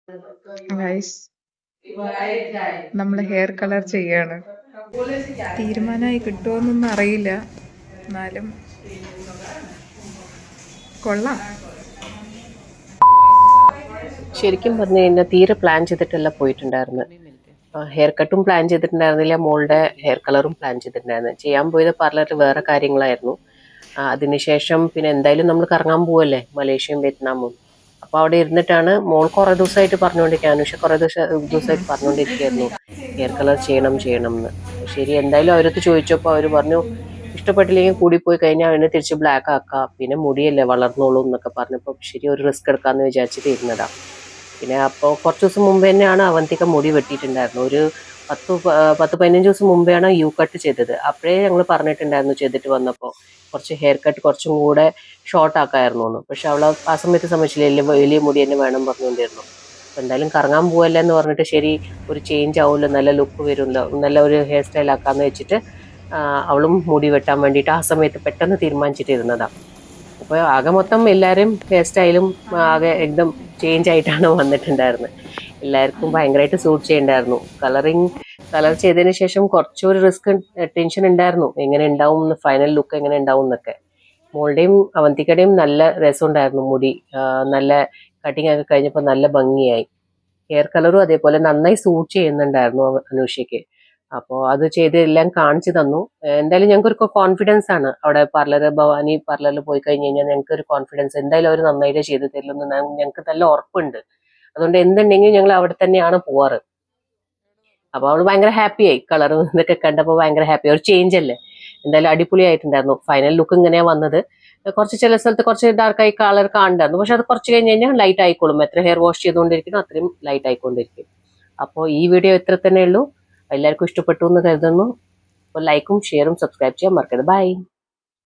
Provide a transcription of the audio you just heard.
Guys, നമ്മൾ hair colour ചെയ്യാണ്. തീരുമാനമായി കിട്ടുമോന്നൊന്നും അറിയില്ല, എന്നാലും കൊള്ളാം. ശരിക്കും പറഞ്ഞു കഴിഞ്ഞാൽ തീരെ പ്ലാൻ ചെയ്തിട്ടല്ല പോയിട്ടുണ്ടായിരുന്നു. ഹെയർ കട്ടും പ്ലാൻ ചെയ്തിട്ടുണ്ടായിരുന്നില്ല, മോളുടെ ഹെയർ കളറും പ്ലാൻ ചെയ്തിട്ടുണ്ടായിരുന്നു. ചെയ്യാൻ പോയത് പാർലറിൽ വേറെ കാര്യങ്ങളായിരുന്നു. അതിനുശേഷം പിന്നെ എന്തായാലും നമ്മൾ കറങ്ങാൻ പോവല്ലേ, മലേഷ്യയും വിയറ്റ്നാമും. അപ്പോൾ അവിടെ ഇരുന്നിട്ടാണ് മോൾ കുറേ ദിവസമായിട്ട് പറഞ്ഞുകൊണ്ടിരിക്കുക, അനുഷ കുറേ ദിവസമായിട്ട് പറഞ്ഞുകൊണ്ടിരിക്കുകയായിരുന്നു ഹെയർ കളർ ചെയ്യണം എന്ന്. ശരി, എന്തായാലും അവരടുത്ത് ചോദിച്ചപ്പോൾ അവർ പറഞ്ഞു ഇഷ്ടപ്പെട്ടില്ലെങ്കിൽ കൂടി പോയി കഴിഞ്ഞാൽ അതിനെ തിരിച്ച് ബ്ലാക്ക് ആക്കാം, പിന്നെ മുടിയല്ലേ വളർന്നോളൂ എന്നൊക്കെ പറഞ്ഞപ്പോൾ ശരി ഒരു റിസ്ക് എടുക്കാമെന്ന് വിചാരിച്ചിട്ട് ഇരുന്നതാണ്. പിന്നെ അപ്പോൾ കുറച്ച് ദിവസം മുമ്പ് തന്നെയാണ് അവന്തിക മുടി വെട്ടിയിട്ടുണ്ടായിരുന്നു. ഒരു 10-15 ദിവസം മുമ്പെയാണ് യു കട്ട് ചെയ്തത്. അപ്പോഴേ ഞങ്ങൾ പറഞ്ഞിട്ടുണ്ടായിരുന്നു ചെയ്തിട്ട് വന്നപ്പോൾ കുറച്ച് ഹെയർ കട്ട് കുറച്ചും കൂടെ ഷോർട്ട് ആക്കായിരുന്നു എന്ന്. പക്ഷെ അവൾ ആ സമയത്ത് സമ്മതിച്ചില്ല, വലിയ മുടി തന്നെ വേണം പറഞ്ഞുകൊണ്ടിരുന്നു. അപ്പോൾ എന്തായാലും കറങ്ങാൻ പോവല്ലേ എന്ന് പറഞ്ഞിട്ട് ശരി ഒരു ചേഞ്ച് ആവുമല്ലോ, നല്ല ലുക്ക് വരുമല്ലോ, നല്ല ഒരു ഹെയർ സ്റ്റൈൽ ആക്കാമെന്ന് വെച്ചിട്ട് അവളും മുടി വെട്ടാൻ വേണ്ടിയിട്ട് ആ സമയത്ത് പെട്ടെന്ന് തീരുമാനിച്ചിട്ടിരുന്നതാണ്. അപ്പോൾ ആകെ മൊത്തം എല്ലാവരും ഹെയർ സ്റ്റൈലും ആകെ एकदम ചേഞ്ച് ആയിട്ടാണ് വന്നിട്ടുണ്ടായിരുന്നത്. എല്ലാവർക്കും ഭയങ്കരമായിട്ട് സൂട്ട് ചെയ്യണ്ടായിരുന്നു. കളർ ചെയ്തതിന് ശേഷം കുറച്ചൊരു റിസ്ക് ടെൻഷൻ ഉണ്ടായിരുന്നു, എങ്ങനെ ഉണ്ടാവും ഫൈനൽ ലുക്ക് എങ്ങനെ ഉണ്ടാവും എന്നൊക്കെ. മോളുടെയും അവന്തികയുടെയും നല്ല രസമുണ്ടായിരുന്നു മുടി, നല്ല കട്ടിങ് ഒക്കെ കഴിഞ്ഞപ്പോൾ നല്ല ഭംഗിയായി. ഹെയർ കളറും അതേപോലെ നന്നായി സൂട്ട് ചെയ്യുന്നുണ്ടായിരുന്നു അനുഷയ്ക്ക്. അപ്പോൾ അത് ചെയ്ത് എല്ലാം കാണിച്ചു തന്നു. എന്തായാലും ഞങ്ങൾക്ക് ഒരു കോൺഫിഡൻസ് ആണ്, അവിടെ ഭവാനി പാർലറിൽ പോയി കഴിഞ്ഞ് കഴിഞ്ഞാൽ ഞങ്ങൾക്ക് ഒരു കോൺഫിഡൻസ്, എന്തായാലും അവർ നന്നായിട്ട് ചെയ്ത് തരില്ലെന്ന് ഞങ്ങൾക്ക് നല്ല ഉറപ്പുണ്ട്. അതുകൊണ്ട് എന്തുണ്ടെങ്കിലും ഞങ്ങൾ അവിടെ തന്നെയാണ് പോവാറ്. അപ്പോൾ അവൾ ഭയങ്കര ഹാപ്പിയായി, കളറും ഇതൊക്കെ കണ്ടപ്പോൾ ഭയങ്കര ഹാപ്പി. ഒരു ചേഞ്ച് അല്ലേ, എന്തായാലും അടിപൊളിയായിട്ടുണ്ടായിരുന്നു. ഫൈനൽ ലുക്ക് ഇങ്ങനെയാണ് വന്നത്. കുറച്ച് ചില സ്ഥലത്ത് കുറച്ച് ഡാർക്കായി കളർ കാണുന്നുണ്ടായിരുന്നു, പക്ഷെ അത് കുറച്ച് കഴിഞ്ഞ് കഴിഞ്ഞാൽ ലൈറ്റ് ആയിക്കോളും. എത്ര ഹെയർ വാഷ് ചെയ്തുകൊണ്ടിരിക്കുന്നു അത്രയും ലൈറ്റ് ആയിക്കൊണ്ടിരിക്കും. അപ്പോൾ ഈ വീഡിയോ ഇത്ര തന്നെ ഉള്ളൂ. എല്ലാവർക്കും ഇഷ്ടപ്പെട്ടു എന്ന് കരുതുന്നു. അപ്പോൾ ലൈക്കും ഷെയറും സബ്സ്ക്രൈബ് ചെയ്യാൻ മറക്കരുത്. ബൈ.